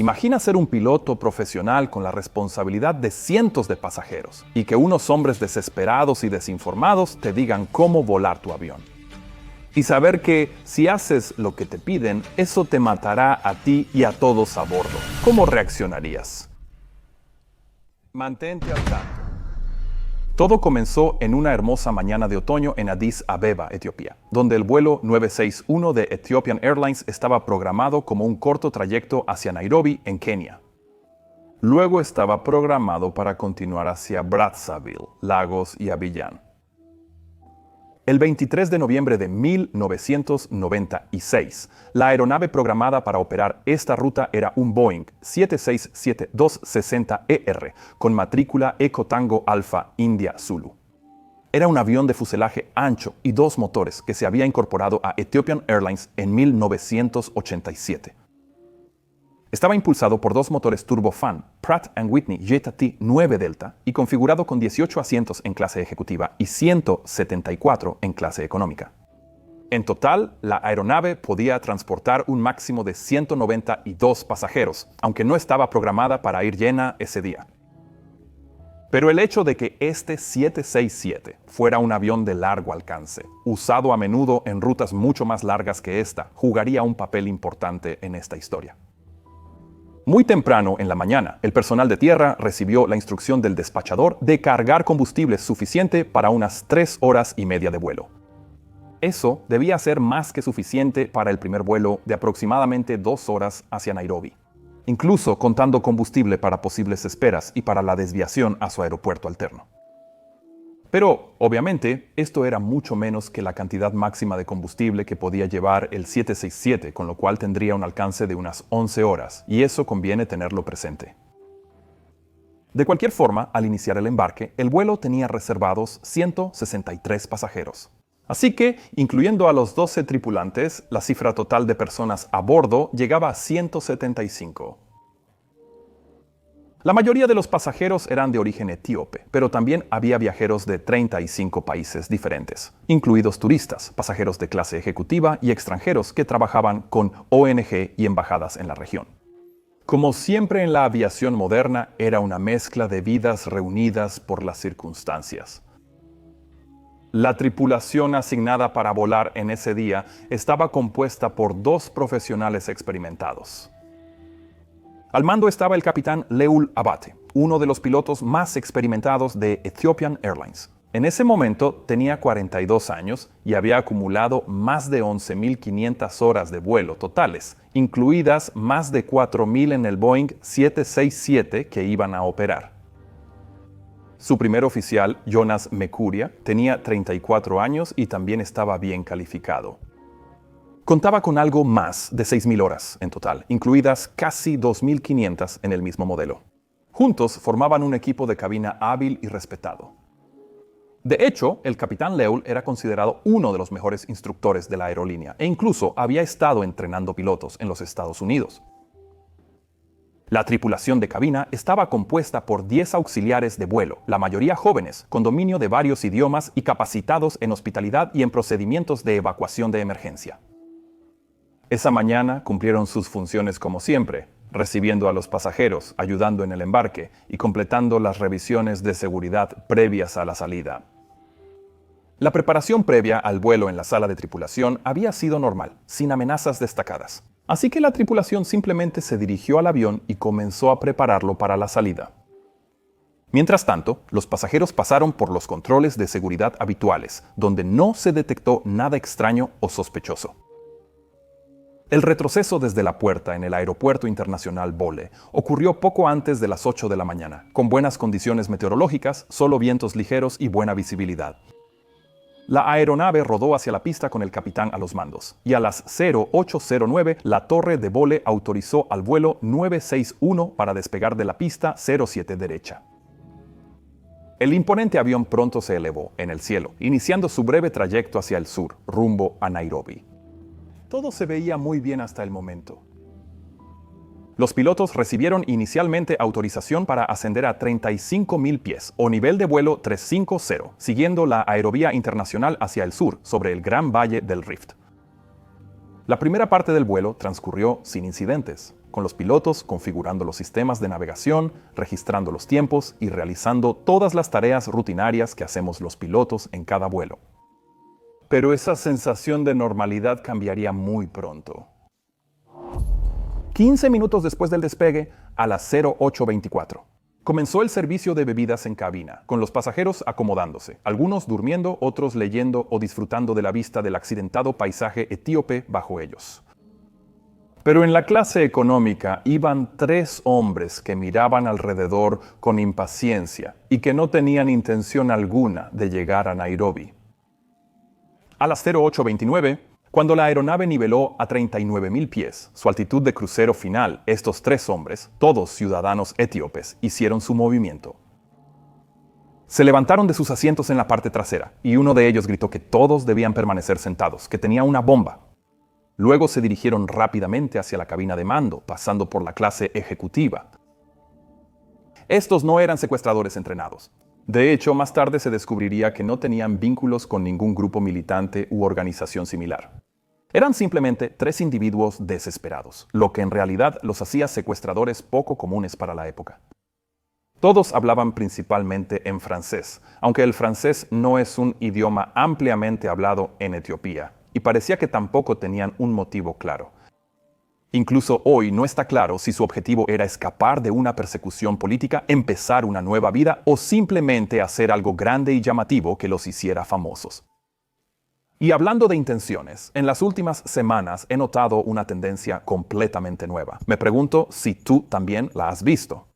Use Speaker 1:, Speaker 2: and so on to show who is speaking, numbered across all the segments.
Speaker 1: Imagina ser un piloto profesional con la responsabilidad de cientos de pasajeros y que unos hombres desesperados y desinformados te digan cómo volar tu avión. Y saber que si haces lo que te piden, eso te matará a ti y a todos a bordo. ¿Cómo reaccionarías? Mantente al tanto. Todo comenzó en una hermosa mañana de otoño en Addis Abeba, Etiopía, donde el vuelo 961 de Ethiopian Airlines estaba programado como un corto trayecto hacia Nairobi, en Kenia. Luego estaba programado para continuar hacia Brazzaville, Lagos y Abiyán. El 23 de noviembre de 1996, la aeronave programada para operar esta ruta era un Boeing 767-260ER con matrícula Eco Tango Alpha India Zulu. Era un avión de fuselaje ancho y dos motores que se había incorporado a Ethiopian Airlines en 1987. Estaba impulsado por dos motores turbofan Pratt & Whitney Jetta T9 Delta y configurado con 18 asientos en clase ejecutiva y 174 en clase económica. En total, la aeronave podía transportar un máximo de 192 pasajeros, aunque no estaba programada para ir llena ese día. Pero el hecho de que este 767 fuera un avión de largo alcance, usado a menudo en rutas mucho más largas que esta, jugaría un papel importante en esta historia. Muy temprano en la mañana, el personal de tierra recibió la instrucción del despachador de cargar combustible suficiente para unas 3 horas y media de vuelo. Eso debía ser más que suficiente para el primer vuelo de aproximadamente 2 horas hacia Nairobi, incluso contando combustible para posibles esperas y para la desviación a su aeropuerto alterno. Pero, obviamente, esto era mucho menos que la cantidad máxima de combustible que podía llevar el 767, con lo cual tendría un alcance de unas 11 horas, y eso conviene tenerlo presente. De cualquier forma, al iniciar el embarque, el vuelo tenía reservados 163 pasajeros. Así que, incluyendo a los 12 tripulantes, la cifra total de personas a bordo llegaba a 175. La mayoría de los pasajeros eran de origen etíope, pero también había viajeros de 35 países diferentes, incluidos turistas, pasajeros de clase ejecutiva y extranjeros que trabajaban con ONG y embajadas en la región. Como siempre en la aviación moderna, era una mezcla de vidas reunidas por las circunstancias. La tripulación asignada para volar en ese día estaba compuesta por 2 profesionales experimentados. Al mando estaba el capitán Leul Abate, uno de los pilotos más experimentados de Ethiopian Airlines. En ese momento tenía 42 años y había acumulado más de 11.500 horas de vuelo totales, incluidas más de 4.000 en el Boeing 767 que iban a operar. Su primer oficial, Jonas Mekuria, tenía 34 años y también estaba bien calificado. Contaba con algo más de 6.000 horas en total, incluidas casi 2.500 en el mismo modelo. Juntos formaban un equipo de cabina hábil y respetado. De hecho, el capitán Leul era considerado uno de los mejores instructores de la aerolínea e incluso había estado entrenando pilotos en los Estados Unidos. La tripulación de cabina estaba compuesta por 10 auxiliares de vuelo, la mayoría jóvenes, con dominio de varios idiomas y capacitados en hospitalidad y en procedimientos de evacuación de emergencia. Esa mañana cumplieron sus funciones como siempre, recibiendo a los pasajeros, ayudando en el embarque y completando las revisiones de seguridad previas a la salida. La preparación previa al vuelo en la sala de tripulación había sido normal, sin amenazas destacadas. Así que la tripulación simplemente se dirigió al avión y comenzó a prepararlo para la salida. Mientras tanto, los pasajeros pasaron por los controles de seguridad habituales, donde no se detectó nada extraño o sospechoso. El retroceso desde la puerta en el Aeropuerto Internacional Bole ocurrió poco antes de las 8 de la mañana, con buenas condiciones meteorológicas, solo vientos ligeros y buena visibilidad. La aeronave rodó hacia la pista con el capitán a los mandos, y a las 0809 la torre de Bole autorizó al vuelo 961 para despegar de la pista 07 derecha. El imponente avión pronto se elevó en el cielo, iniciando su breve trayecto hacia el sur, rumbo a Nairobi. Todo se veía muy bien hasta el momento. Los pilotos recibieron inicialmente autorización para ascender a 35.000 pies, o nivel de vuelo 350, siguiendo la aerovía internacional hacia el sur, sobre el Gran Valle del Rift. La primera parte del vuelo transcurrió sin incidentes, con los pilotos configurando los sistemas de navegación, registrando los tiempos y realizando todas las tareas rutinarias que hacemos los pilotos en cada vuelo. Pero esa sensación de normalidad cambiaría muy pronto. 15 minutos después del despegue, a las 08:24, comenzó el servicio de bebidas en cabina, con los pasajeros acomodándose, algunos durmiendo, otros leyendo o disfrutando de la vista del accidentado paisaje etíope bajo ellos. Pero en la clase económica iban 3 hombres que miraban alrededor con impaciencia y que no tenían intención alguna de llegar a Nairobi. A las 08:29, cuando la aeronave niveló a 39.000 pies, su altitud de crucero final, estos 3 hombres, todos ciudadanos etíopes, hicieron su movimiento. Se levantaron de sus asientos en la parte trasera, y uno de ellos gritó que todos debían permanecer sentados, que tenía una bomba. Luego se dirigieron rápidamente hacia la cabina de mando, pasando por la clase ejecutiva. Estos no eran secuestradores entrenados. De hecho, más tarde se descubriría que no tenían vínculos con ningún grupo militante u organización similar. Eran simplemente 3 individuos desesperados, lo que en realidad los hacía secuestradores poco comunes para la época. Todos hablaban principalmente en francés, aunque el francés no es un idioma ampliamente hablado en Etiopía, y parecía que tampoco tenían un motivo claro. Incluso hoy no está claro si su objetivo era escapar de una persecución política, empezar una nueva vida o simplemente hacer algo grande y llamativo que los hiciera famosos. Y hablando de intenciones, en las últimas semanas he notado una tendencia completamente nueva. Me pregunto si tú también la has visto.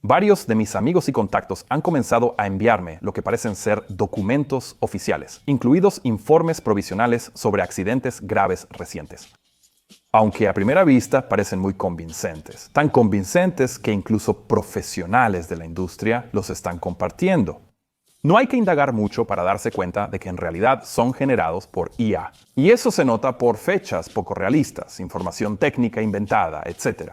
Speaker 1: Varios de mis amigos y contactos han comenzado a enviarme lo que parecen ser documentos oficiales, incluidos informes provisionales sobre accidentes graves recientes. Aunque a primera vista parecen muy convincentes, tan convincentes que incluso profesionales de la industria los están compartiendo. No hay que indagar mucho para darse cuenta de que en realidad son generados por IA. Y eso se nota por fechas poco realistas, información técnica inventada, etc.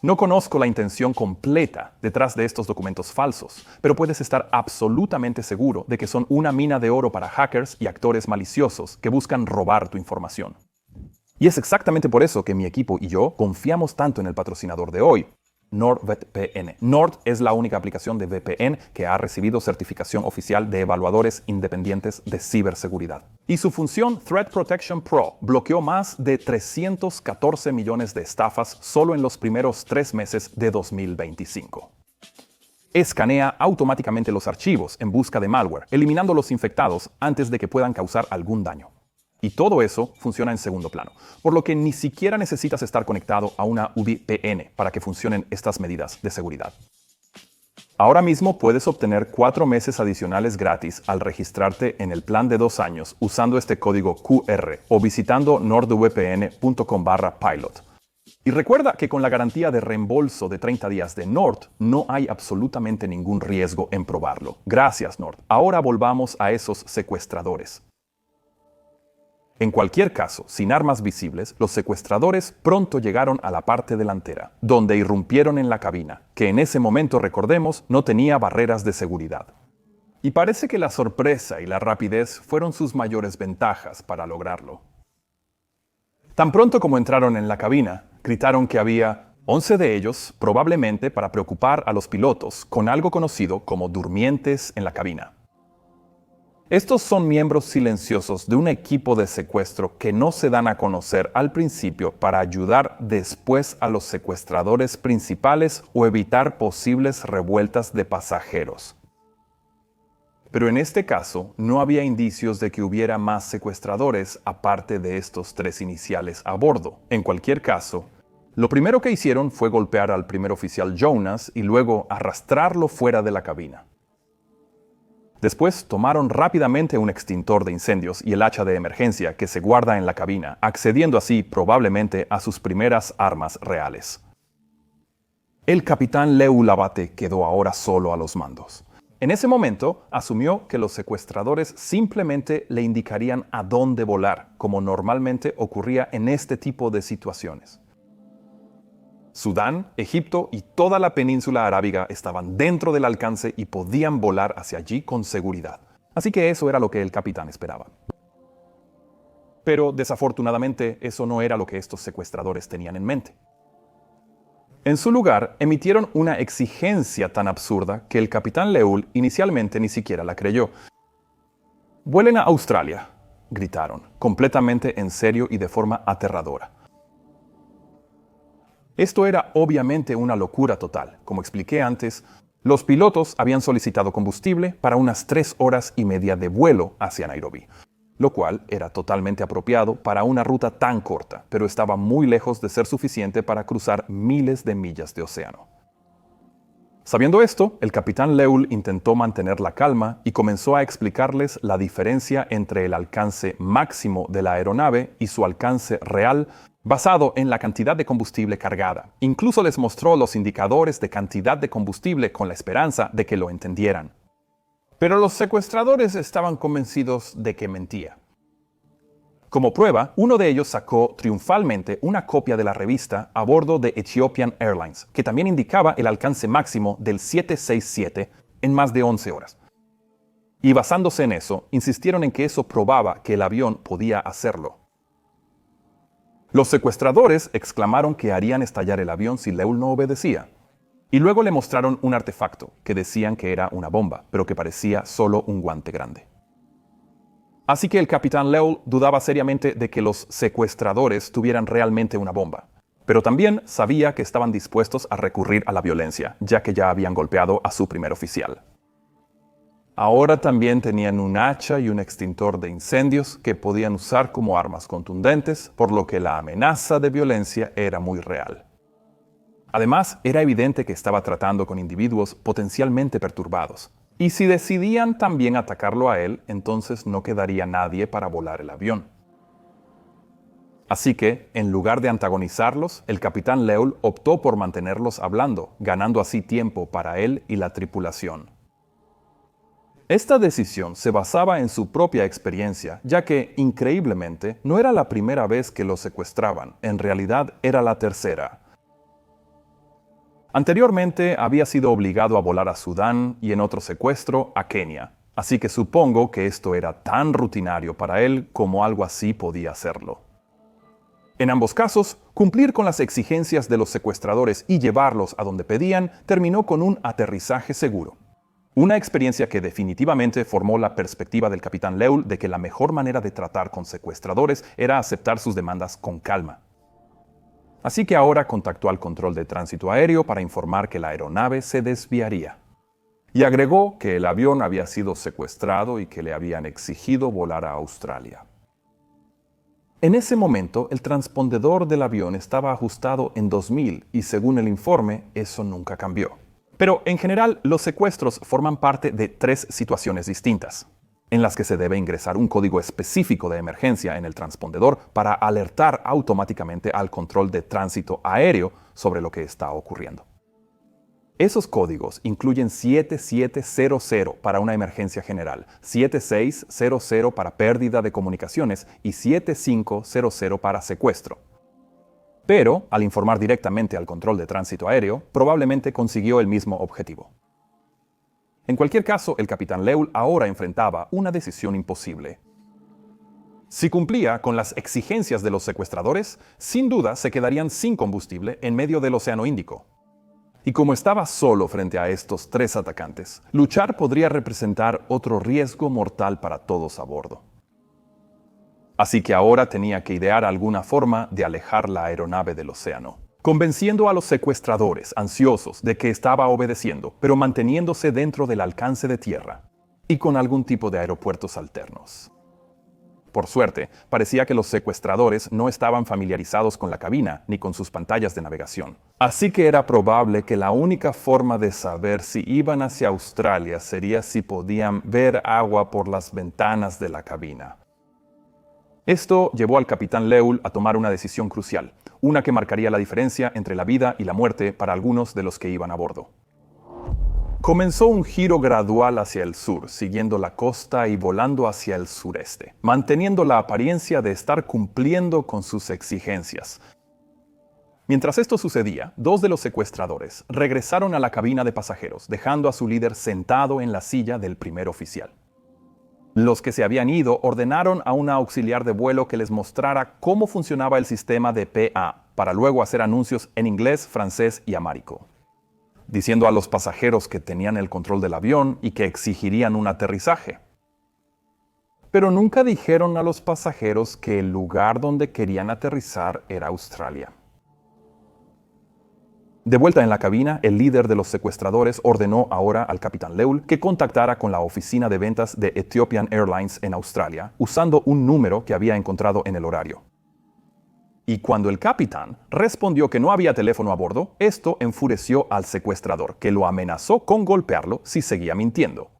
Speaker 1: No conozco la intención completa detrás de estos documentos falsos, pero puedes estar absolutamente seguro de que son una mina de oro para hackers y actores maliciosos que buscan robar tu información. Y es exactamente por eso que mi equipo y yo confiamos tanto en el patrocinador de hoy, NordVPN. Nord es la única aplicación de VPN que ha recibido certificación oficial de evaluadores independientes de ciberseguridad. Y su función Threat Protection Pro bloqueó más de 314 millones de estafas solo en los primeros 3 meses de 2025. Escanea automáticamente los archivos en busca de malware, eliminando los infectados antes de que puedan causar algún daño. Y todo eso funciona en segundo plano, por lo que ni siquiera necesitas estar conectado a una VPN para que funcionen estas medidas de seguridad. Ahora mismo puedes obtener 4 meses adicionales gratis al registrarte en el plan de 2 años usando este código QR o visitando nordvpn.com/pilot. Y recuerda que con la garantía de reembolso de 30 días de Nord, no hay absolutamente ningún riesgo en probarlo. Gracias, Nord. Ahora volvamos a esos secuestradores. En cualquier caso, sin armas visibles, los secuestradores pronto llegaron a la parte delantera, donde irrumpieron en la cabina, que en ese momento, recordemos, no tenía barreras de seguridad. Y parece que la sorpresa y la rapidez fueron sus mayores ventajas para lograrlo. Tan pronto como entraron en la cabina, gritaron que había 11 de ellos, probablemente para preocupar a los pilotos, con algo conocido como durmientes en la cabina. Estos son miembros silenciosos de un equipo de secuestro que no se dan a conocer al principio para ayudar después a los secuestradores principales o evitar posibles revueltas de pasajeros. Pero en este caso, no había indicios de que hubiera más secuestradores aparte de estos 3 iniciales a bordo. En cualquier caso, lo primero que hicieron fue golpear al primer oficial Jonas y luego arrastrarlo fuera de la cabina. Después tomaron rápidamente un extintor de incendios y el hacha de emergencia que se guarda en la cabina, accediendo así probablemente a sus primeras armas reales. El capitán Leu Labate quedó ahora solo a los mandos. En ese momento, asumió que los secuestradores simplemente le indicarían a dónde volar, como normalmente ocurría en este tipo de situaciones. Sudán, Egipto y toda la península arábiga estaban dentro del alcance y podían volar hacia allí con seguridad. Así que eso era lo que el capitán esperaba. Pero desafortunadamente eso no era lo que estos secuestradores tenían en mente. En su lugar, emitieron una exigencia tan absurda que el capitán Leul inicialmente ni siquiera la creyó. «Vuelen a Australia», gritaron, completamente en serio y de forma aterradora. Esto era obviamente una locura total. Como expliqué antes, los pilotos habían solicitado combustible para unas 3 horas y media de vuelo hacia Nairobi, lo cual era totalmente apropiado para una ruta tan corta, pero estaba muy lejos de ser suficiente para cruzar miles de millas de océano. Sabiendo esto, el capitán Leul intentó mantener la calma y comenzó a explicarles la diferencia entre el alcance máximo de la aeronave y su alcance real basado en la cantidad de combustible cargada. Incluso les mostró los indicadores de cantidad de combustible con la esperanza de que lo entendieran. Pero los secuestradores estaban convencidos de que mentía. Como prueba, uno de ellos sacó triunfalmente una copia de la revista a bordo de Ethiopian Airlines, que también indicaba el alcance máximo del 767 en más de 11 horas. Y basándose en eso, insistieron en que eso probaba que el avión podía hacerlo. Los secuestradores exclamaron que harían estallar el avión si Leul no obedecía. Y luego le mostraron un artefacto que decían que era una bomba, pero que parecía solo un guante grande. Así que el capitán Leul dudaba seriamente de que los secuestradores tuvieran realmente una bomba. Pero también sabía que estaban dispuestos a recurrir a la violencia, ya que ya habían golpeado a su primer oficial. Ahora también tenían un hacha y un extintor de incendios que podían usar como armas contundentes, por lo que la amenaza de violencia era muy real. Además, era evidente que estaba tratando con individuos potencialmente perturbados. Y si decidían también atacarlo a él, entonces no quedaría nadie para volar el avión. Así que, en lugar de antagonizarlos, el capitán Leul optó por mantenerlos hablando, ganando así tiempo para él y la tripulación. Esta decisión se basaba en su propia experiencia, ya que, increíblemente, no era la primera vez que lo secuestraban, en realidad era la tercera. Anteriormente había sido obligado a volar a Sudán y en otro secuestro a Kenia, así que supongo que esto era tan rutinario para él como algo así podía hacerlo. En ambos casos, cumplir con las exigencias de los secuestradores y llevarlos a donde pedían terminó con un aterrizaje seguro. Una experiencia que definitivamente formó la perspectiva del capitán Leul de que la mejor manera de tratar con secuestradores era aceptar sus demandas con calma. Así que ahora contactó al control de tránsito aéreo para informar que la aeronave se desviaría. Y agregó que el avión había sido secuestrado y que le habían exigido volar a Australia. En ese momento, el transpondedor del avión estaba ajustado en 2000 y según el informe, eso nunca cambió. Pero en general, los secuestros forman parte de 3 situaciones distintas, en las que se debe ingresar un código específico de emergencia en el transpondedor para alertar automáticamente al control de tránsito aéreo sobre lo que está ocurriendo. Esos códigos incluyen 7700 para una emergencia general, 7600 para pérdida de comunicaciones y 7500 para secuestro. Pero, al informar directamente al control de tránsito aéreo, probablemente consiguió el mismo objetivo. En cualquier caso, el capitán Leul ahora enfrentaba una decisión imposible. Si cumplía con las exigencias de los secuestradores, sin duda se quedarían sin combustible en medio del Océano Índico. Y como estaba solo frente a estos 3 atacantes, luchar podría representar otro riesgo mortal para todos a bordo. Así que ahora tenía que idear alguna forma de alejar la aeronave del océano, convenciendo a los secuestradores ansiosos de que estaba obedeciendo, pero manteniéndose dentro del alcance de tierra, y con algún tipo de aeropuertos alternos. Por suerte, parecía que los secuestradores no estaban familiarizados con la cabina ni con sus pantallas de navegación. Así que era probable que la única forma de saber si iban hacia Australia sería si podían ver agua por las ventanas de la cabina. Esto llevó al capitán Leul a tomar una decisión crucial, una que marcaría la diferencia entre la vida y la muerte para algunos de los que iban a bordo. Comenzó un giro gradual hacia el sur, siguiendo la costa y volando hacia el sureste, manteniendo la apariencia de estar cumpliendo con sus exigencias. Mientras esto sucedía, 2 de los secuestradores regresaron a la cabina de pasajeros, dejando a su líder sentado en la silla del primer oficial. Los que se habían ido ordenaron a una auxiliar de vuelo que les mostrara cómo funcionaba el sistema de PA, para luego hacer anuncios en inglés, francés y amárico, diciendo a los pasajeros que tenían el control del avión y que exigirían un aterrizaje. Pero nunca dijeron a los pasajeros que el lugar donde querían aterrizar era Australia. De vuelta en la cabina, el líder de los secuestradores ordenó ahora al capitán Leul que contactara con la oficina de ventas de Ethiopian Airlines en Australia, usando un número que había encontrado en el horario. Y cuando el capitán respondió que no había teléfono a bordo, esto enfureció al secuestrador, que lo amenazó con golpearlo si seguía mintiendo.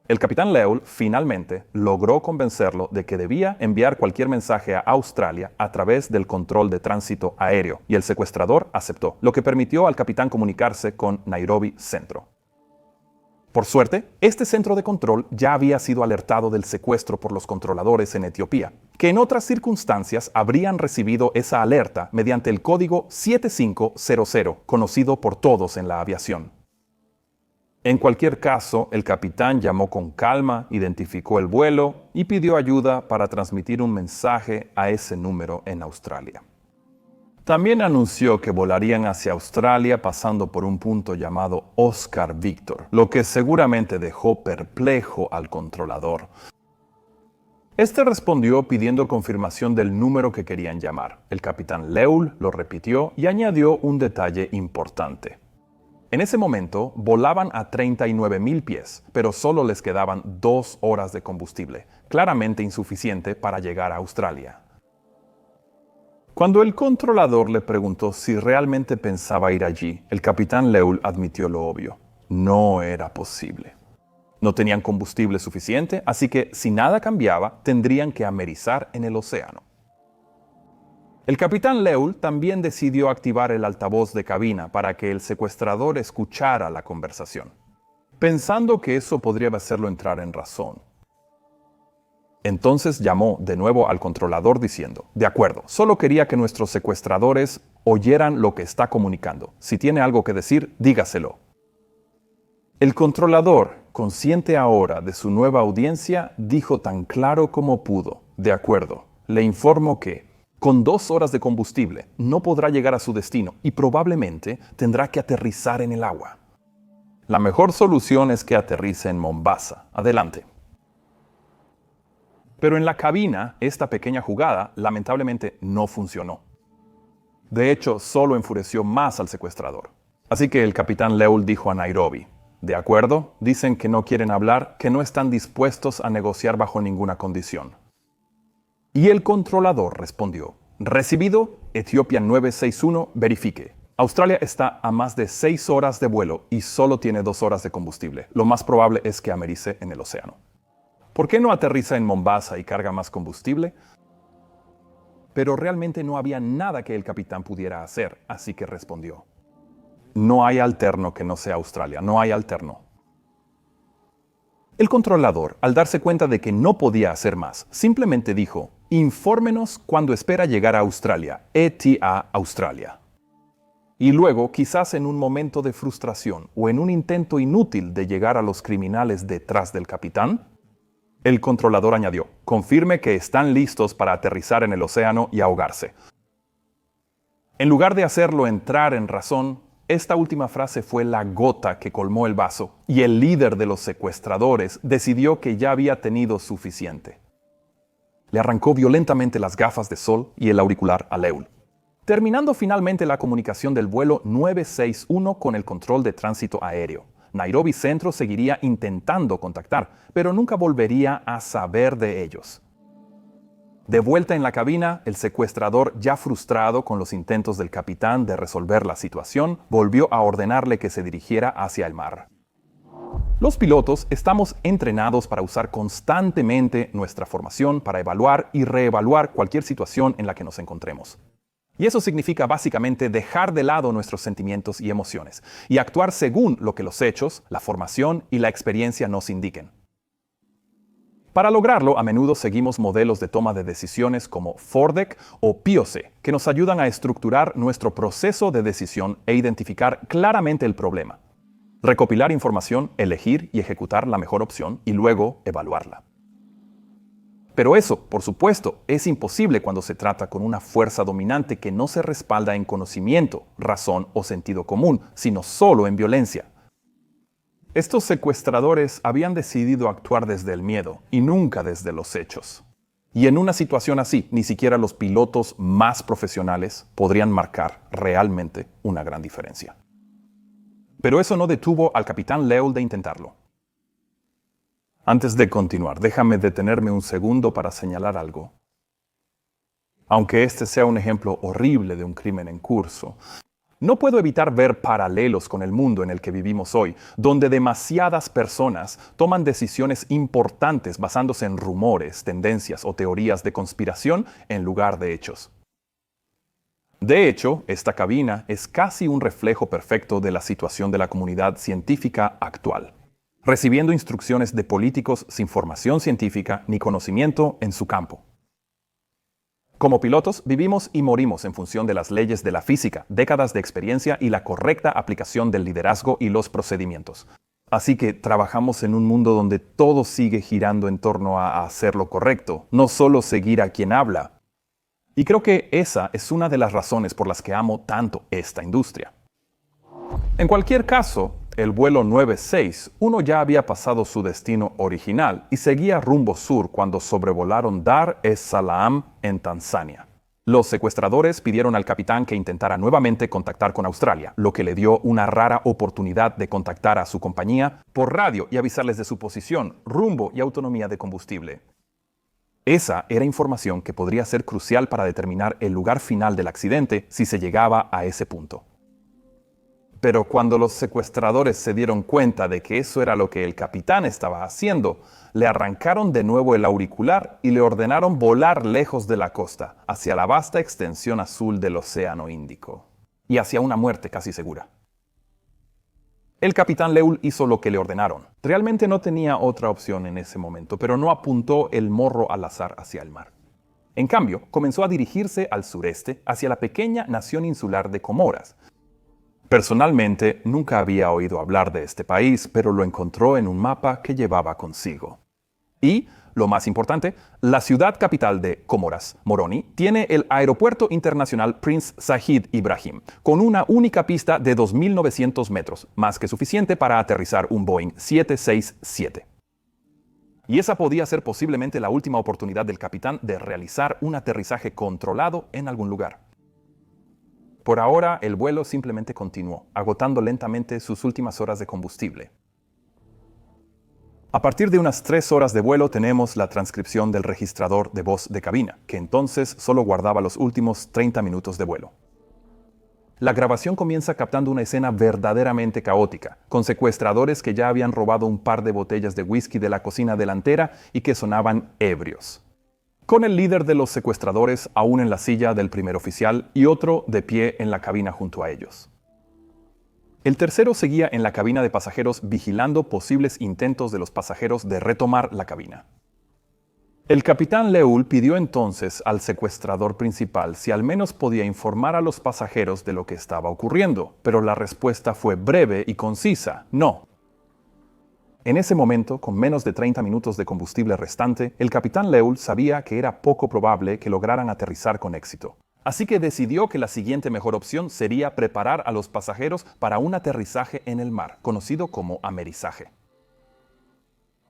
Speaker 1: El capitán Leul finalmente logró convencerlo de que debía enviar cualquier mensaje a Australia a través del control de tránsito aéreo, y el secuestrador aceptó, lo que permitió al capitán comunicarse con Nairobi Centro. Por suerte, este centro de control ya había sido alertado del secuestro por los controladores en Etiopía, que en otras circunstancias habrían recibido esa alerta mediante el código 7500, conocido por todos en la aviación. En cualquier caso, el capitán llamó con calma, identificó el vuelo y pidió ayuda para transmitir un mensaje a ese número en Australia. También anunció que volarían hacia Australia pasando por un punto llamado Oscar Victor, lo que seguramente dejó perplejo al controlador. Este respondió pidiendo confirmación del número que querían llamar. El capitán Leul lo repitió y añadió un detalle importante. En ese momento volaban a 39,000 pies, pero solo les quedaban 2 horas de combustible, claramente insuficiente para llegar a Australia. Cuando el controlador le preguntó si realmente pensaba ir allí, el capitán Leul admitió lo obvio: no era posible. No tenían combustible suficiente, así que si nada cambiaba, tendrían que amerizar en el océano. El capitán Leul también decidió activar el altavoz de cabina para que el secuestrador escuchara la conversación, pensando que eso podría hacerlo entrar en razón. Entonces llamó de nuevo al controlador diciendo: de acuerdo, solo quería que nuestros secuestradores oyeran lo que está comunicando. Si tiene algo que decir, dígaselo. El controlador, consciente ahora de su nueva audiencia, dijo tan claro como pudo: de acuerdo, le informo que con 2 horas de combustible no podrá llegar a su destino y probablemente tendrá que aterrizar en el agua. La mejor solución es que aterrice en Mombasa. Adelante. Pero en la cabina, esta pequeña jugada lamentablemente no funcionó. De hecho, solo enfureció más al secuestrador. Así que el capitán Leul dijo a Nairobi: de acuerdo, dicen que no quieren hablar, que no están dispuestos a negociar bajo ninguna condición. Y el controlador respondió: recibido, Ethiopian 961, verifique. Australia está a más de 6 horas de vuelo y solo tiene 2 horas de combustible. Lo más probable es que americe en el océano. ¿Por qué no aterriza en Mombasa y carga más combustible? Pero realmente no había nada que el capitán pudiera hacer, así que respondió: no hay alterno que no sea Australia, no hay alterno. El controlador, al darse cuenta de que no podía hacer más, simplemente dijo: infórmenos cuando espera llegar a Australia, ETA Australia. Y luego, quizás en un momento de frustración o en un intento inútil de llegar a los criminales detrás del capitán, el controlador añadió: confirme que están listos para aterrizar en el océano y ahogarse. En lugar de hacerlo entrar en razón, esta última frase fue la gota que colmó el vaso, y el líder de los secuestradores decidió que ya había tenido suficiente. Le arrancó violentamente las gafas de sol y el auricular a Leul, terminando finalmente la comunicación del vuelo 961 con el control de tránsito aéreo. Nairobi Centro seguiría intentando contactar, pero nunca volvería a saber de ellos. De vuelta en la cabina, el secuestrador, ya frustrado con los intentos del capitán de resolver la situación, volvió a ordenarle que se dirigiera hacia el mar. Los pilotos estamos entrenados para usar constantemente nuestra formación para evaluar y reevaluar cualquier situación en la que nos encontremos. Y eso significa básicamente dejar de lado nuestros sentimientos y emociones y actuar según lo que los hechos, la formación y la experiencia nos indiquen. Para lograrlo, a menudo seguimos modelos de toma de decisiones como FORDEC o PIOCE, que nos ayudan a estructurar nuestro proceso de decisión e identificar claramente el problema. recopilar información, elegir y ejecutar la mejor opción y luego evaluarla. Pero eso, por supuesto, es imposible cuando se trata con una fuerza dominante que no se respalda en conocimiento, razón o sentido común, sino solo en violencia. Estos secuestradores habían decidido actuar desde el miedo y nunca desde los hechos. Y en una situación así, ni siquiera los pilotos más profesionales podrían marcar realmente una gran diferencia. Pero eso no detuvo al capitán Leul de intentarlo. Antes de continuar, déjame detenerme un segundo para señalar algo. Aunque este sea un ejemplo horrible de un crimen en curso, no puedo evitar ver paralelos con el mundo en el que vivimos hoy, donde demasiadas personas toman decisiones importantes basándose en rumores, tendencias o teorías de conspiración en lugar de hechos. De hecho, esta cabina es casi un reflejo perfecto de la situación de la comunidad científica actual, recibiendo instrucciones de políticos sin formación científica ni conocimiento en su campo. Como pilotos, vivimos y morimos en función de las leyes de la física, décadas de experiencia y la correcta aplicación del liderazgo y los procedimientos. Así que trabajamos en un mundo donde todo sigue girando en torno a hacer lo correcto, no solo seguir a quien habla. Y creo que esa es una de las razones por las que amo tanto esta industria. En cualquier caso, el vuelo 961 ya había pasado su destino original y seguía rumbo sur cuando sobrevolaron Dar es Salaam en Tanzania. Los secuestradores pidieron al capitán que intentara nuevamente contactar con Australia, lo que le dio una rara oportunidad de contactar a su compañía por radio y avisarles de su posición, rumbo y autonomía de combustible. Esa era información que podría ser crucial para determinar el lugar final del accidente si se llegaba a ese punto. Pero cuando los secuestradores se dieron cuenta de que eso era lo que el capitán estaba haciendo, le arrancaron de nuevo el auricular y le ordenaron volar lejos de la costa, hacia la vasta extensión azul del Océano Índico, y hacia una muerte casi segura. El capitán Leul hizo lo que le ordenaron. Realmente no tenía otra opción en ese momento, pero no apuntó el morro al azar hacia el mar. En cambio, comenzó a dirigirse al sureste, hacia la pequeña nación insular de Comoras. Personalmente, nunca había oído hablar de este país, pero lo encontró en un mapa que llevaba consigo. Y, lo más importante, la ciudad capital de Comoras, Moroni, tiene el aeropuerto internacional Prince Said Ibrahim, con una única pista de 2.900 metros, más que suficiente para aterrizar un Boeing 767. Y esa podía ser posiblemente la última oportunidad del capitán de realizar un aterrizaje controlado en algún lugar. Por ahora, el vuelo simplemente continuó, agotando lentamente sus últimas horas de combustible. A partir de unas 3 horas de vuelo tenemos la transcripción del registrador de voz de cabina, que entonces solo guardaba los últimos 30 minutos de vuelo. La grabación comienza captando una escena verdaderamente caótica, con secuestradores que ya habían robado un par de botellas de whisky de la cocina delantera y que sonaban ebrios, con el líder de los secuestradores aún en la silla del primer oficial y otro de pie en la cabina junto a ellos. El tercero seguía en la cabina de pasajeros vigilando posibles intentos de los pasajeros de retomar la cabina. El capitán Leul pidió entonces al secuestrador principal si al menos podía informar a los pasajeros de lo que estaba ocurriendo, pero la respuesta fue breve y concisa: no. En ese momento, con menos de 30 minutos de combustible restante, el capitán Leul sabía que era poco probable que lograran aterrizar con éxito. Así que decidió que la siguiente mejor opción sería preparar a los pasajeros para un aterrizaje en el mar, conocido como amerizaje.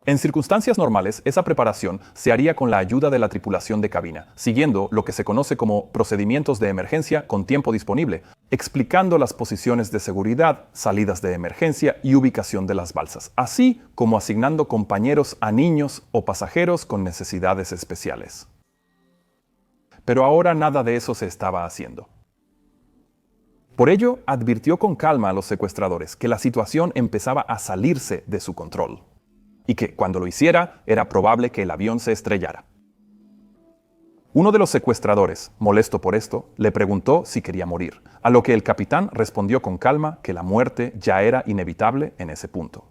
Speaker 1: En circunstancias normales, esa preparación se haría con la ayuda de la tripulación de cabina, siguiendo lo que se conoce como procedimientos de emergencia con tiempo disponible, explicando las posiciones de seguridad, salidas de emergencia y ubicación de las balsas, así como asignando compañeros a niños o pasajeros con necesidades especiales. Pero ahora nada de eso se estaba haciendo. Por ello, advirtió con calma a los secuestradores que la situación empezaba a salirse de su control, y que, cuando lo hiciera, era probable que el avión se estrellara. Uno de los secuestradores, molesto por esto, le preguntó si quería morir, a lo que el capitán respondió con calma que la muerte ya era inevitable en ese punto.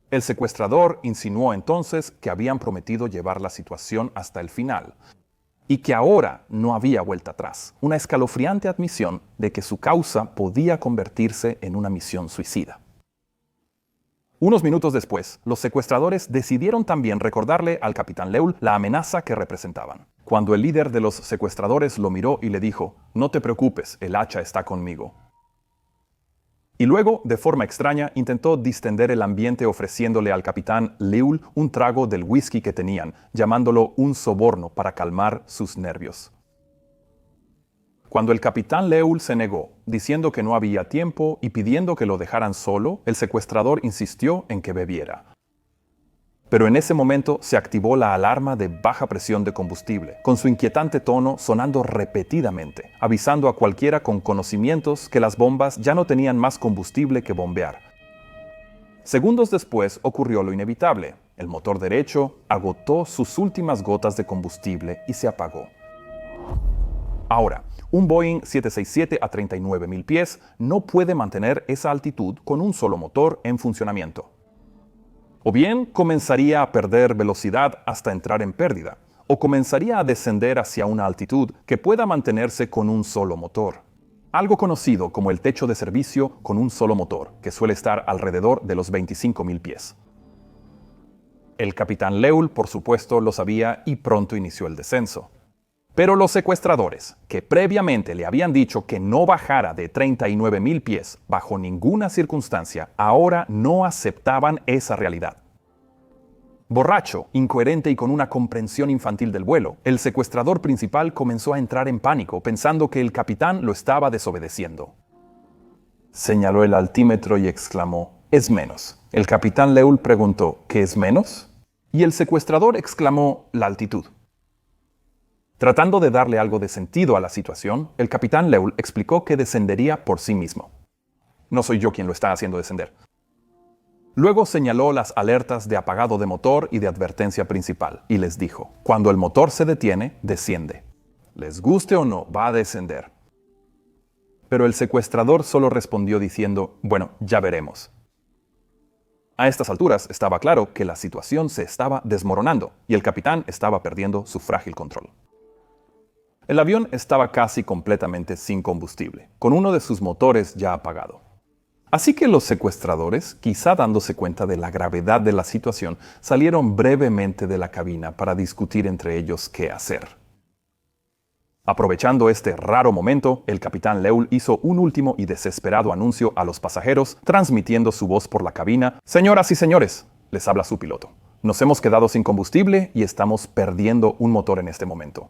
Speaker 1: El secuestrador insinuó entonces que habían prometido llevar la situación hasta el final, y que ahora no había vuelta atrás. Una escalofriante admisión de que su causa podía convertirse en una misión suicida. Unos minutos después, los secuestradores decidieron también recordarle al capitán Leul la amenaza que representaban. Cuando el líder de los secuestradores lo miró y le dijo: «No te preocupes, el hacha está conmigo». Y luego, de forma extraña, intentó distender el ambiente ofreciéndole al capitán Leul un trago del whisky que tenían, llamándolo un soborno para calmar sus nervios. Cuando el capitán Leul se negó, diciendo que no había tiempo y pidiendo que lo dejaran solo, el secuestrador insistió en que bebiera. Pero en ese momento se activó la alarma de baja presión de combustible, con su inquietante tono sonando repetidamente, avisando a cualquiera con conocimientos que las bombas ya no tenían más combustible que bombear. Segundos después ocurrió lo inevitable. El motor derecho agotó sus últimas gotas de combustible y se apagó. Ahora, un Boeing 767 a 39.000 pies no puede mantener esa altitud con un solo motor en funcionamiento. O bien comenzaría a perder velocidad hasta entrar en pérdida, o comenzaría a descender hacia una altitud que pueda mantenerse con un solo motor. Algo conocido como el techo de servicio con un solo motor, que suele estar alrededor de los 25.000 pies. El capitán Leul, por supuesto, lo sabía y pronto inició el descenso. Pero los secuestradores, que previamente le habían dicho que no bajara de 39.000 pies bajo ninguna circunstancia, ahora no aceptaban esa realidad. Borracho, incoherente y con una comprensión infantil del vuelo, el secuestrador principal comenzó a entrar en pánico, pensando que el capitán lo estaba desobedeciendo. Señaló el altímetro y exclamó: «Es menos». El capitán Leul preguntó: «¿Qué es menos?». Y el secuestrador exclamó: «La altitud». Tratando de darle algo de sentido a la situación, el capitán Leul explicó que descendería por sí mismo. No soy yo quien lo está haciendo descender. Luego señaló las alertas de apagado de motor y de advertencia principal, y les dijo: «Cuando el motor se detiene, desciende. Les guste o no, va a descender». Pero el secuestrador solo respondió diciendo: «Bueno, ya veremos». A estas alturas estaba claro que la situación se estaba desmoronando, y el capitán estaba perdiendo su frágil control. El avión estaba casi completamente sin combustible, con uno de sus motores ya apagado. Así que los secuestradores, quizá dándose cuenta de la gravedad de la situación, salieron brevemente de la cabina para discutir entre ellos qué hacer. Aprovechando este raro momento, el capitán Leul hizo un último y desesperado anuncio a los pasajeros, transmitiendo su voz por la cabina: «Señoras y señores», les habla su piloto, «nos hemos quedado sin combustible y estamos perdiendo un motor en este momento.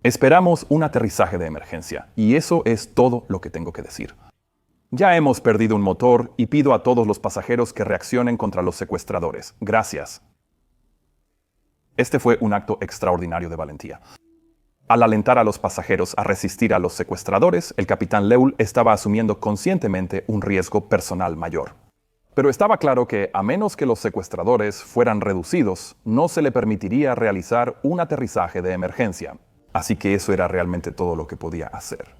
Speaker 1: Esperamos un aterrizaje de emergencia, y eso es todo lo que tengo que decir. Ya hemos perdido un motor y pido a todos los pasajeros que reaccionen contra los secuestradores. Gracias». Este fue un acto extraordinario de valentía. Al alentar a los pasajeros a resistir a los secuestradores, el capitán Leul estaba asumiendo conscientemente un riesgo personal mayor. Pero estaba claro que, a menos que los secuestradores fueran reducidos, no se le permitiría realizar un aterrizaje de emergencia. Así que eso era realmente todo lo que podía hacer.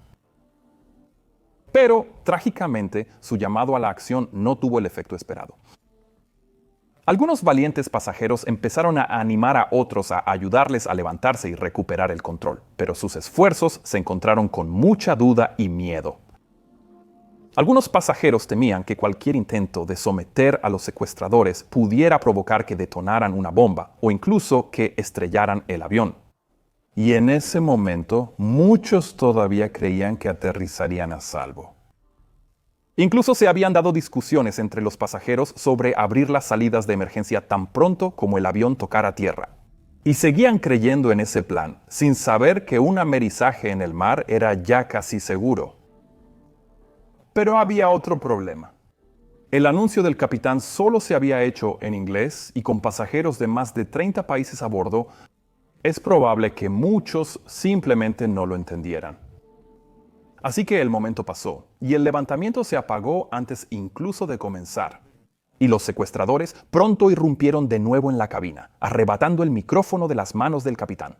Speaker 1: Pero, trágicamente, su llamado a la acción no tuvo el efecto esperado. Algunos valientes pasajeros empezaron a animar a otros a ayudarles a levantarse y recuperar el control, pero sus esfuerzos se encontraron con mucha duda y miedo. Algunos pasajeros temían que cualquier intento de someter a los secuestradores pudiera provocar que detonaran una bomba o incluso que estrellaran el avión. Y en ese momento, muchos todavía creían que aterrizarían a salvo. Incluso se habían dado discusiones entre los pasajeros sobre abrir las salidas de emergencia tan pronto como el avión tocara tierra. Y seguían creyendo en ese plan, sin saber que un amerizaje en el mar era ya casi seguro. Pero había otro problema. El anuncio del capitán solo se había hecho en inglés y con pasajeros de más de 30 países a bordo. Es probable que muchos simplemente no lo entendieran. Así que el momento pasó, y el levantamiento se apagó antes incluso de comenzar. Y los secuestradores pronto irrumpieron de nuevo en la cabina, arrebatando el micrófono de las manos del capitán.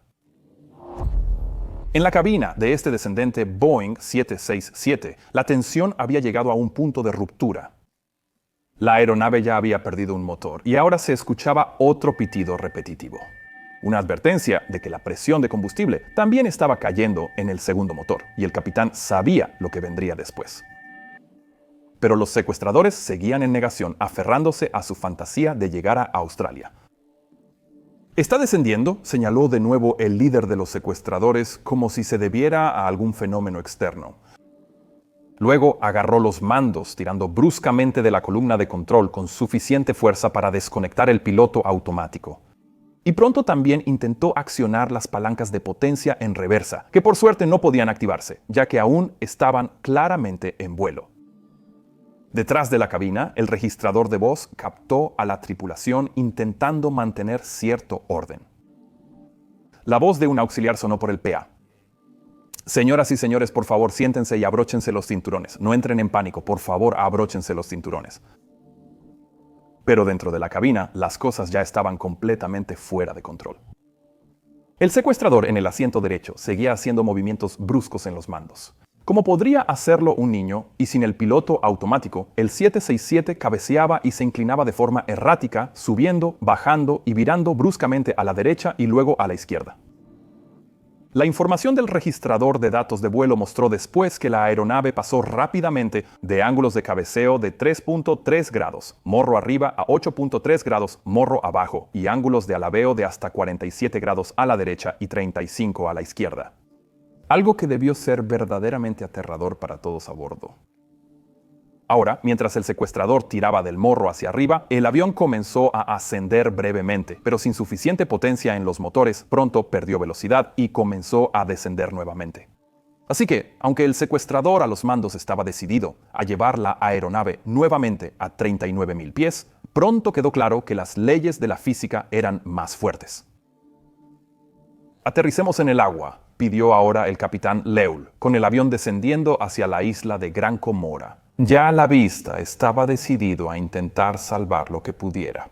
Speaker 1: En la cabina de este descendente Boeing 767, la tensión había llegado a un punto de ruptura. La aeronave ya había perdido un motor, y ahora se escuchaba otro pitido repetitivo. una advertencia de que la presión de combustible también estaba cayendo en el segundo motor, y el capitán sabía lo que vendría después. Pero los secuestradores seguían en negación, aferrándose a su fantasía de llegar a Australia. «Está descendiendo», señaló de nuevo el líder de los secuestradores, como si se debiera a algún fenómeno externo. Luego agarró los mandos, tirando bruscamente de la columna de control con suficiente fuerza para desconectar el piloto automático. Y pronto también intentó accionar las palancas de potencia en reversa, que por suerte no podían activarse, ya que aún estaban claramente en vuelo. Detrás de la cabina, el registrador de voz captó a la tripulación intentando mantener cierto orden. La voz de un auxiliar sonó por el PA. «Señoras y señores, por favor, siéntense y abróchense los cinturones. No entren en pánico, por favor, abróchense los cinturones». Pero dentro de la cabina, las cosas ya estaban completamente fuera de control. El secuestrador en el asiento derecho seguía haciendo movimientos bruscos en los mandos. Como podría hacerlo un niño, y sin el piloto automático, el 767 cabeceaba y se inclinaba de forma errática, subiendo, bajando y virando bruscamente a la derecha y luego a la izquierda. La información del registrador de datos de vuelo mostró después que la aeronave pasó rápidamente de ángulos de cabeceo de 3.3 grados, morro arriba, a 8.3 grados, morro abajo, y ángulos de alabeo de hasta 47 grados a la derecha y 35 a la izquierda. Algo que debió ser verdaderamente aterrador para todos a bordo. Ahora, mientras el secuestrador tiraba del morro hacia arriba, el avión comenzó a ascender brevemente, pero sin suficiente potencia en los motores, pronto perdió velocidad y comenzó a descender nuevamente. Así que, aunque el secuestrador a los mandos estaba decidido a llevar la aeronave nuevamente a 39.000 pies, pronto quedó claro que las leyes de la física eran más fuertes. «Aterricemos en el agua», pidió ahora el capitán Leul, con el avión descendiendo hacia la isla de Gran Comora. Ya a la vista estaba decidido a intentar salvar lo que pudiera.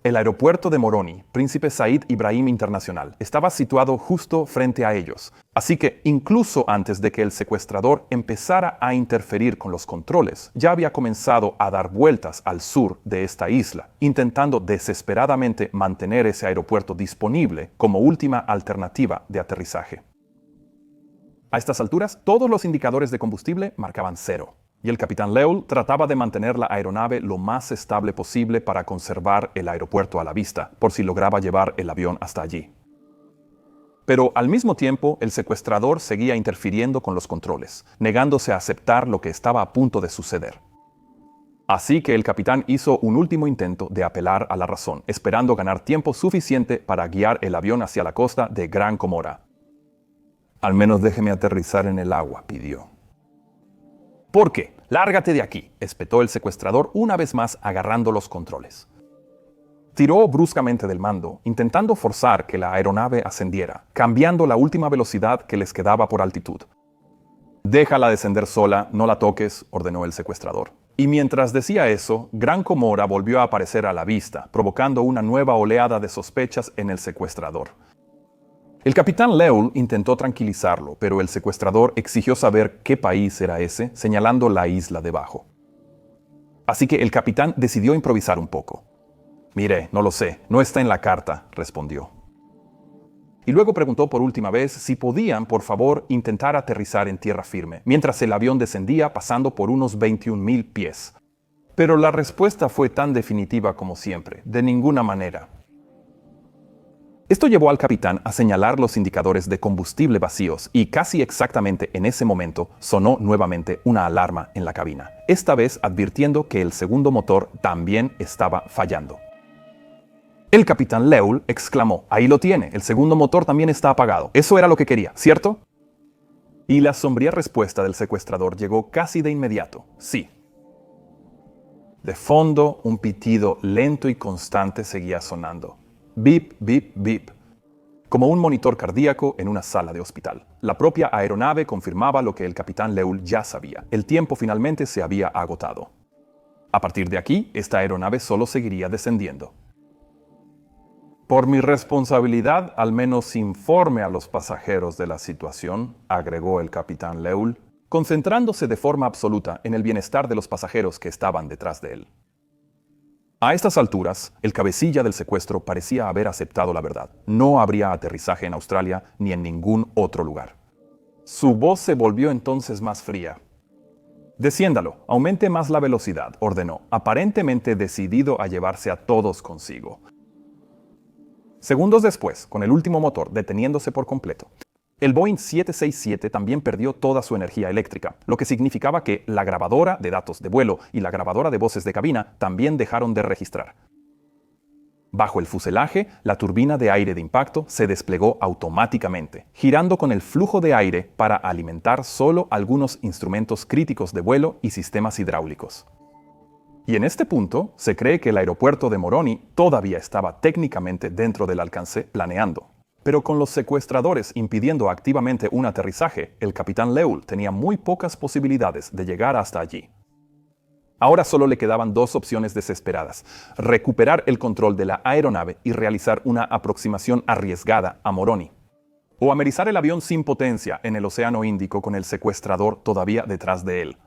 Speaker 1: El aeropuerto de Moroni, Príncipe Said Ibrahim Internacional, estaba situado justo frente a ellos, así que incluso antes de que el secuestrador empezara a interferir con los controles, ya había comenzado a dar vueltas al sur de esta isla, intentando desesperadamente mantener ese aeropuerto disponible como última alternativa de aterrizaje. A estas alturas, todos los indicadores de combustible marcaban cero, y el capitán Leul trataba de mantener la aeronave lo más estable posible para conservar el aeropuerto a la vista, por si lograba llevar el avión hasta allí. Pero al mismo tiempo, el secuestrador seguía interfiriendo con los controles, negándose a aceptar lo que estaba a punto de suceder. Así que el capitán hizo un último intento de apelar a la razón, esperando ganar tiempo suficiente para guiar el avión hacia la costa de Gran Comora. «Al menos déjeme aterrizar en el agua», pidió. «¿Por qué? Lárgate de aquí», espetó el secuestrador una vez más agarrando los controles. Tiró bruscamente del mando, intentando forzar que la aeronave ascendiera, cambiando la última velocidad que les quedaba por altitud. «Déjala descender sola, no la toques», ordenó el secuestrador. Y mientras decía eso, Gran Comora volvió a aparecer a la vista, provocando una nueva oleada de sospechas en el secuestrador. El capitán Leul intentó tranquilizarlo, pero el secuestrador exigió saber qué país era ese, señalando la isla debajo. Así que el capitán decidió improvisar un poco. «Mire, no lo sé, no está en la carta», respondió. Y luego preguntó por última vez si podían, por favor, intentar aterrizar en tierra firme, mientras el avión descendía pasando por unos 21.000 pies. Pero la respuesta fue tan definitiva como siempre: de ninguna manera. Esto llevó al capitán a señalar los indicadores de combustible vacíos y casi exactamente en ese momento sonó nuevamente una alarma en la cabina, esta vez advirtiendo que el segundo motor también estaba fallando. El capitán Leul exclamó: «Ahí lo tiene, el segundo motor también está apagado. Eso era lo que quería, ¿cierto?». Y la sombría respuesta del secuestrador llegó casi de inmediato: «Sí». De fondo, un pitido lento y constante seguía sonando. Bip, bip, bip. Como un monitor cardíaco en una sala de hospital. La propia aeronave confirmaba lo que el capitán Leul ya sabía. El tiempo finalmente se había agotado. A partir de aquí, esta aeronave solo seguiría descendiendo. «Por mi responsabilidad, al menos informe a los pasajeros de la situación», agregó el capitán Leul, concentrándose de forma absoluta en el bienestar de los pasajeros que estaban detrás de él. A estas alturas, el cabecilla del secuestro parecía haber aceptado la verdad. No habría aterrizaje en Australia ni en ningún otro lugar. Su voz se volvió entonces más fría. «Desciéndalo, aumente más la velocidad», ordenó, aparentemente decidido a llevarse a todos consigo. Segundos después, con el último motor deteniéndose por completo, el Boeing 767 también perdió toda su energía eléctrica, lo que significaba que la grabadora de datos de vuelo y la grabadora de voces de cabina también dejaron de registrar. Bajo el fuselaje, la turbina de aire de impacto se desplegó automáticamente, girando con el flujo de aire para alimentar solo algunos instrumentos críticos de vuelo y sistemas hidráulicos. Y en este punto, se cree que el aeropuerto de Moroni todavía estaba técnicamente dentro del alcance planeando. Pero con los secuestradores impidiendo activamente un aterrizaje, el capitán Leul tenía muy pocas posibilidades de llegar hasta allí. Ahora solo le quedaban dos opciones desesperadas: recuperar el control de la aeronave y realizar una aproximación arriesgada a Moroni, o amerizar el avión sin potencia en el Océano Índico con el secuestrador todavía detrás de él.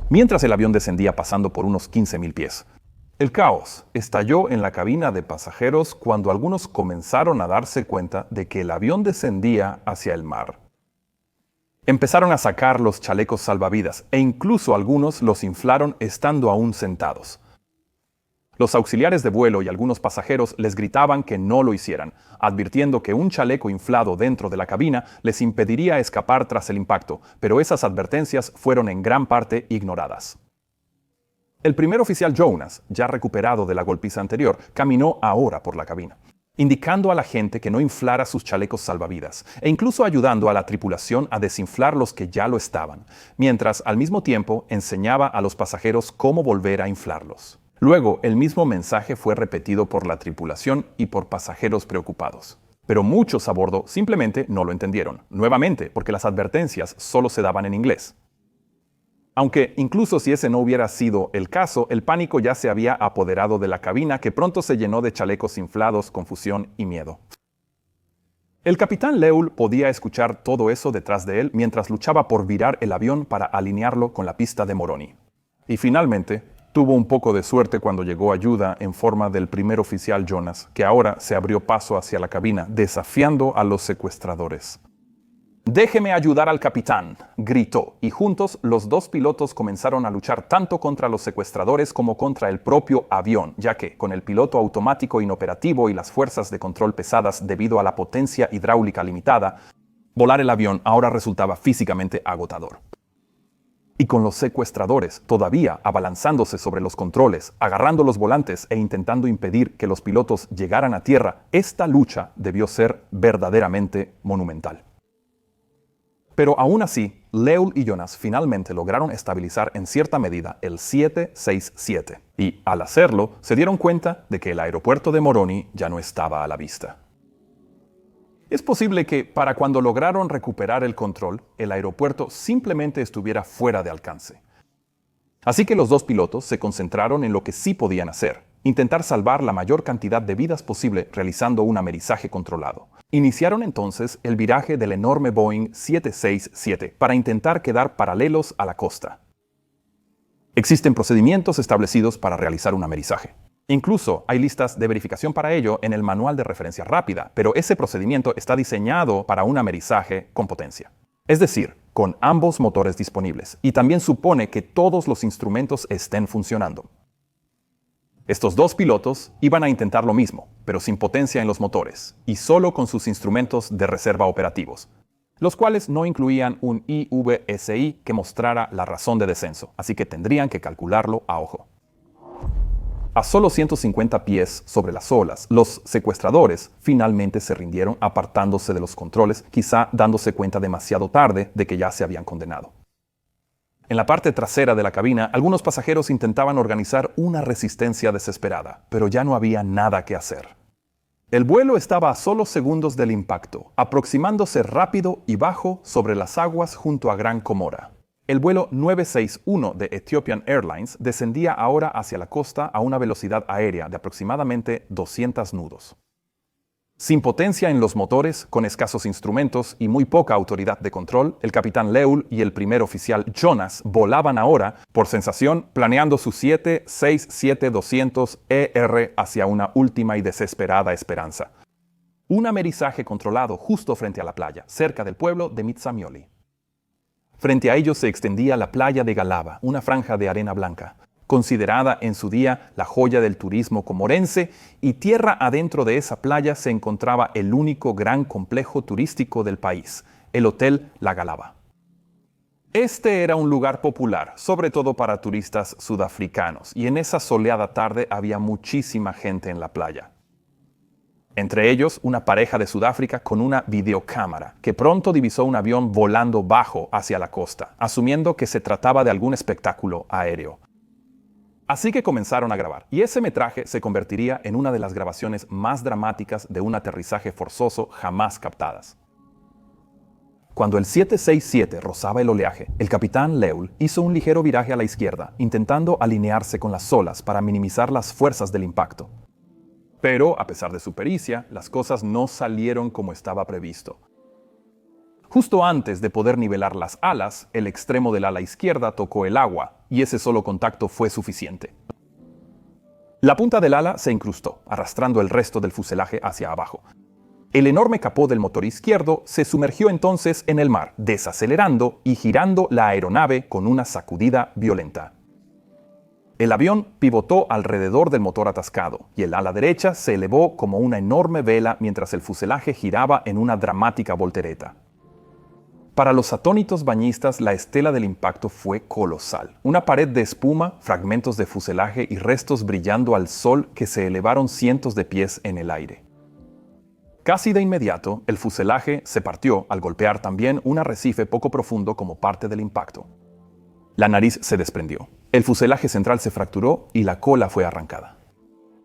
Speaker 1: Mientras el avión descendía pasando por unos 15.000 pies, el caos estalló en la cabina de pasajeros cuando algunos comenzaron a darse cuenta de que el avión descendía hacia el mar. Empezaron a sacar los chalecos salvavidas e incluso algunos los inflaron estando aún sentados. Los auxiliares de vuelo y algunos pasajeros les gritaban que no lo hicieran, advirtiendo que un chaleco inflado dentro de la cabina les impediría escapar tras el impacto, pero esas advertencias fueron en gran parte ignoradas. El primer oficial Jonas, ya recuperado de la golpiza anterior, caminó ahora por la cabina, indicando a la gente que no inflara sus chalecos salvavidas, e incluso ayudando a la tripulación a desinflar los que ya lo estaban, mientras al mismo tiempo enseñaba a los pasajeros cómo volver a inflarlos. Luego, el mismo mensaje fue repetido por la tripulación y por pasajeros preocupados. Pero muchos a bordo simplemente no lo entendieron, nuevamente porque las advertencias solo se daban en inglés. Aunque incluso si ese no hubiera sido el caso, el pánico ya se había apoderado de la cabina, que pronto se llenó de chalecos inflados, confusión y miedo. El capitán Leul podía escuchar todo eso detrás de él mientras luchaba por virar el avión para alinearlo con la pista de Moroni. Y finalmente, tuvo un poco de suerte cuando llegó ayuda en forma del primer oficial Jonas, que ahora se abrió paso hacia la cabina, desafiando a los secuestradores. «Déjeme ayudar al capitán», gritó, y juntos los dos pilotos comenzaron a luchar tanto contra los secuestradores como contra el propio avión, ya que, con el piloto automático inoperativo y las fuerzas de control pesadas debido a la potencia hidráulica limitada, volar el avión ahora resultaba físicamente agotador. Y con los secuestradores todavía abalanzándose sobre los controles, agarrando los volantes e intentando impedir que los pilotos llegaran a tierra, esta lucha debió ser verdaderamente monumental. Pero aún así, Leul y Jonas finalmente lograron estabilizar en cierta medida el 767, y al hacerlo se dieron cuenta de que el aeropuerto de Moroni ya no estaba a la vista. Es posible que, para cuando lograron recuperar el control, el aeropuerto simplemente estuviera fuera de alcance. Así que los dos pilotos se concentraron en lo que sí podían hacer: intentar salvar la mayor cantidad de vidas posible realizando un amerizaje controlado. Iniciaron entonces el viraje del enorme Boeing 767 para intentar quedar paralelos a la costa. Existen procedimientos establecidos para realizar un amerizaje. Incluso hay listas de verificación para ello en el manual de referencia rápida, pero ese procedimiento está diseñado para un amerizaje con potencia. Es decir, con ambos motores disponibles, y también supone que todos los instrumentos estén funcionando. Estos dos pilotos iban a intentar lo mismo, pero sin potencia en los motores, y solo con sus instrumentos de reserva operativos, los cuales no incluían un IVSI que mostrara la razón de descenso, así que tendrían que calcularlo a ojo. A solo 150 pies sobre las olas, los secuestradores finalmente se rindieron apartándose de los controles, quizá dándose cuenta demasiado tarde de que ya se habían condenado. En la parte trasera de la cabina, algunos pasajeros intentaban organizar una resistencia desesperada, pero ya no había nada que hacer. El vuelo estaba a solo segundos del impacto, aproximándose rápido y bajo sobre las aguas junto a Gran Comora. El vuelo 961 de Ethiopian Airlines descendía ahora hacia la costa a una velocidad aérea de aproximadamente 200 nudos. Sin potencia en los motores, con escasos instrumentos y muy poca autoridad de control, el capitán Leul y el primer oficial Jonas volaban ahora, por sensación, planeando su 767-200 ER hacia una última y desesperada esperanza. Un amerizaje controlado justo frente a la playa, cerca del pueblo de Mitsamioli. Frente a ellos se extendía la playa de Galava, una franja de arena blanca, considerada en su día la joya del turismo comorense, y tierra adentro de esa playa se encontraba el único gran complejo turístico del país, el Hotel La Galava. Este era un lugar popular, sobre todo para turistas sudafricanos, y en esa soleada tarde había muchísima gente en la playa. Entre ellos, una pareja de Sudáfrica con una videocámara, que pronto divisó un avión volando bajo hacia la costa, asumiendo que se trataba de algún espectáculo aéreo. Así que comenzaron a grabar, y ese metraje se convertiría en una de las grabaciones más dramáticas de un aterrizaje forzoso jamás captadas. Cuando el 767 rozaba el oleaje, el capitán Leul hizo un ligero viraje a la izquierda, intentando alinearse con las olas para minimizar las fuerzas del impacto. Pero, a pesar de su pericia, las cosas no salieron como estaba previsto. Justo antes de poder nivelar las alas, el extremo del ala izquierda tocó el agua, y ese solo contacto fue suficiente. La punta del ala se incrustó, arrastrando el resto del fuselaje hacia abajo. El enorme capó del motor izquierdo se sumergió entonces en el mar, desacelerando y girando la aeronave con una sacudida violenta. El avión pivotó alrededor del motor atascado, y el ala derecha se elevó como una enorme vela mientras el fuselaje giraba en una dramática voltereta. Para los atónitos bañistas, la estela del impacto fue colosal. Una pared de espuma, fragmentos de fuselaje y restos brillando al sol que se elevaron cientos de pies en el aire. Casi de inmediato, el fuselaje se partió al golpear también un arrecife poco profundo como parte del impacto. La nariz se desprendió, el fuselaje central se fracturó y la cola fue arrancada.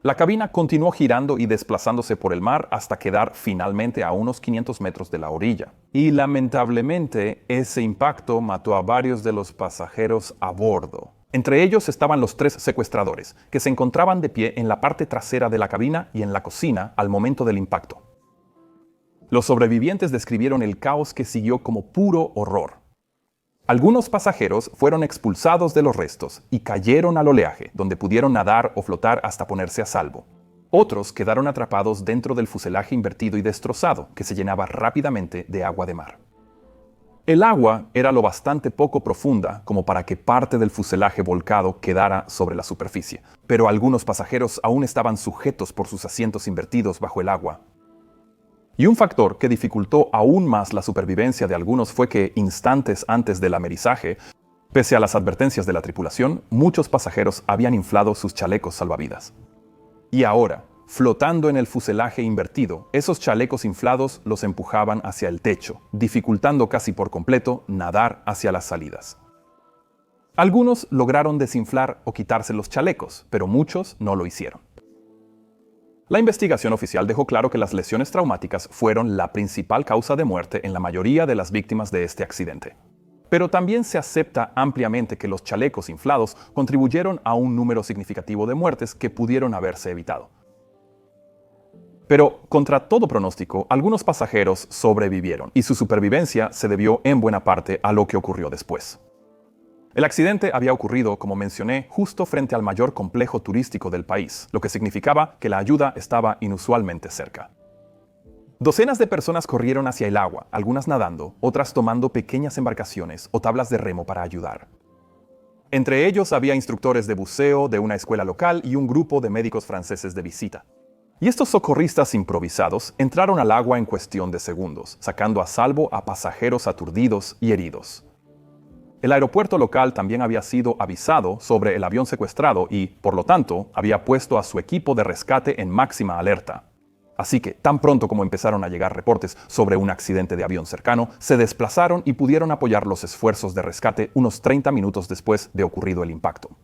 Speaker 1: La cabina continuó girando y desplazándose por el mar hasta quedar finalmente a unos 500 metros de la orilla. Y lamentablemente, ese impacto mató a varios de los pasajeros a bordo. Entre ellos estaban los 3 secuestradores, que se encontraban de pie en la parte trasera de la cabina y en la cocina al momento del impacto. Los sobrevivientes describieron el caos que siguió como puro horror. Algunos pasajeros fueron expulsados de los restos y cayeron al oleaje, donde pudieron nadar o flotar hasta ponerse a salvo. Otros quedaron atrapados dentro del fuselaje invertido y destrozado, que se llenaba rápidamente de agua de mar. El agua era lo bastante poco profunda como para que parte del fuselaje volcado quedara sobre la superficie, pero algunos pasajeros aún estaban sujetos por sus asientos invertidos bajo el agua. Y un factor que dificultó aún más la supervivencia de algunos fue que, instantes antes del amerizaje, pese a las advertencias de la tripulación, muchos pasajeros habían inflado sus chalecos salvavidas. Y ahora, flotando en el fuselaje invertido, esos chalecos inflados los empujaban hacia el techo, dificultando casi por completo nadar hacia las salidas. Algunos lograron desinflar o quitarse los chalecos, pero muchos no lo hicieron. La investigación oficial dejó claro que las lesiones traumáticas fueron la principal causa de muerte en la mayoría de las víctimas de este accidente. Pero también se acepta ampliamente que los chalecos inflados contribuyeron a un número significativo de muertes que pudieron haberse evitado. Pero, contra todo pronóstico, algunos pasajeros sobrevivieron, y su supervivencia se debió en buena parte a lo que ocurrió después. El accidente había ocurrido, como mencioné, justo frente al mayor complejo turístico del país, lo que significaba que la ayuda estaba inusualmente cerca. Docenas de personas corrieron hacia el agua, algunas nadando, otras tomando pequeñas embarcaciones o tablas de remo para ayudar. Entre ellos había instructores de buceo de una escuela local y un grupo de médicos franceses de visita. Y estos socorristas improvisados entraron al agua en cuestión de segundos, sacando a salvo a pasajeros aturdidos y heridos. El aeropuerto local también había sido avisado sobre el avión secuestrado y, por lo tanto, había puesto a su equipo de rescate en máxima alerta. Así que, tan pronto como empezaron a llegar reportes sobre un accidente de avión cercano, se desplazaron y pudieron apoyar los esfuerzos de rescate unos 30 minutos después de ocurrido el impacto.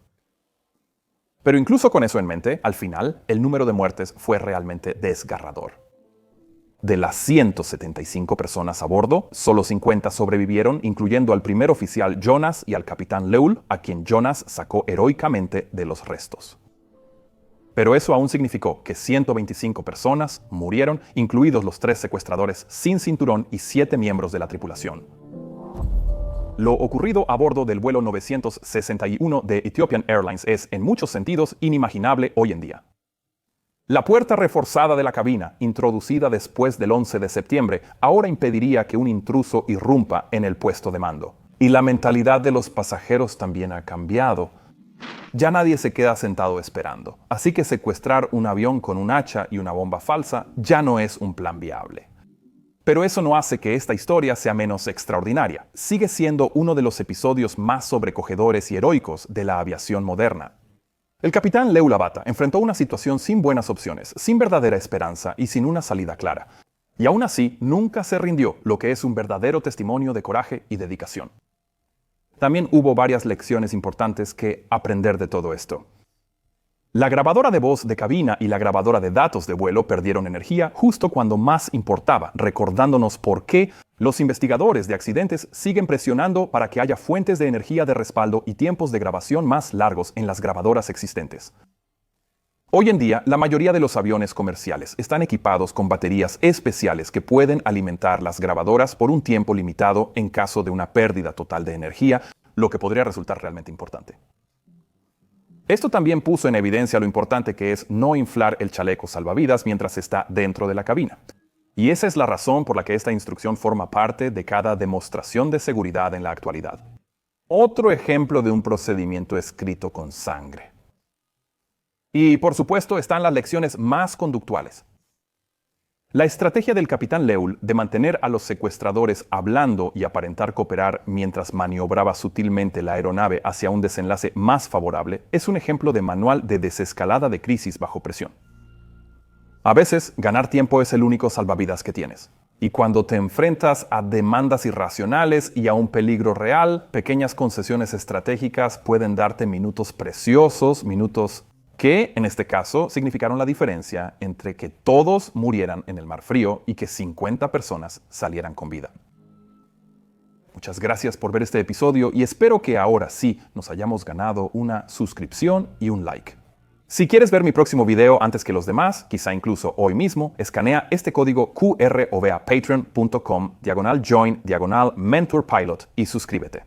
Speaker 1: Pero incluso con eso en mente, al final, el número de muertes fue realmente desgarrador. De las 175 personas a bordo, solo 50 sobrevivieron, incluyendo al primer oficial Jonas y al capitán Leul, a quien Jonas sacó heroicamente de los restos. Pero eso aún significó que 125 personas murieron, incluidos los 3 secuestradores sin cinturón y 7 miembros de la tripulación. Lo ocurrido a bordo del vuelo 961 de Ethiopian Airlines es, en muchos sentidos, inimaginable hoy en día. La puerta reforzada de la cabina, introducida después del 11 de septiembre, ahora impediría que un intruso irrumpa en el puesto de mando. Y la mentalidad de los pasajeros también ha cambiado. Ya nadie se queda sentado esperando, así que secuestrar un avión con un hacha y una bomba falsa ya no es un plan viable. Pero eso no hace que esta historia sea menos extraordinaria. Sigue siendo uno de los episodios más sobrecogedores y heroicos de la aviación moderna. El capitán Leo Labata enfrentó una situación sin buenas opciones, sin verdadera esperanza y sin una salida clara. Y aún así, nunca se rindió, lo que es un verdadero testimonio de coraje y dedicación. También hubo varias lecciones importantes que aprender de todo esto. La grabadora de voz de cabina y la grabadora de datos de vuelo perdieron energía justo cuando más importaba, recordándonos por qué los investigadores de accidentes siguen presionando para que haya fuentes de energía de respaldo y tiempos de grabación más largos en las grabadoras existentes. Hoy en día, la mayoría de los aviones comerciales están equipados con baterías especiales que pueden alimentar las grabadoras por un tiempo limitado en caso de una pérdida total de energía, lo que podría resultar realmente importante. Esto también puso en evidencia lo importante que es no inflar el chaleco salvavidas mientras está dentro de la cabina. Y esa es la razón por la que esta instrucción forma parte de cada demostración de seguridad en la actualidad. Otro ejemplo de un procedimiento escrito con sangre. Y por supuesto están las lecciones más conductuales. La estrategia del capitán Leul de mantener a los secuestradores hablando y aparentar cooperar mientras maniobraba sutilmente la aeronave hacia un desenlace más favorable es un ejemplo de manual de desescalada de crisis bajo presión. A veces, ganar tiempo es el único salvavidas que tienes. Y cuando te enfrentas a demandas irracionales y a un peligro real, pequeñas concesiones estratégicas pueden darte minutos preciosos, minutos que, en este caso, significaron la diferencia entre que todos murieran en el Mar Frío y que 50 personas salieran con vida. Muchas gracias por ver este episodio y espero que ahora sí nos hayamos ganado una suscripción y un like. Si quieres ver mi próximo video antes que los demás, quizá incluso hoy mismo, escanea este código QR o ve a patreon.com/join/mentorpilot y suscríbete.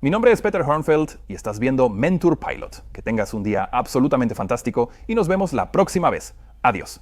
Speaker 1: Mi nombre es Peter Hornfeld y estás viendo Mentor Pilot. Que tengas un día absolutamente fantástico y nos vemos la próxima vez. Adiós.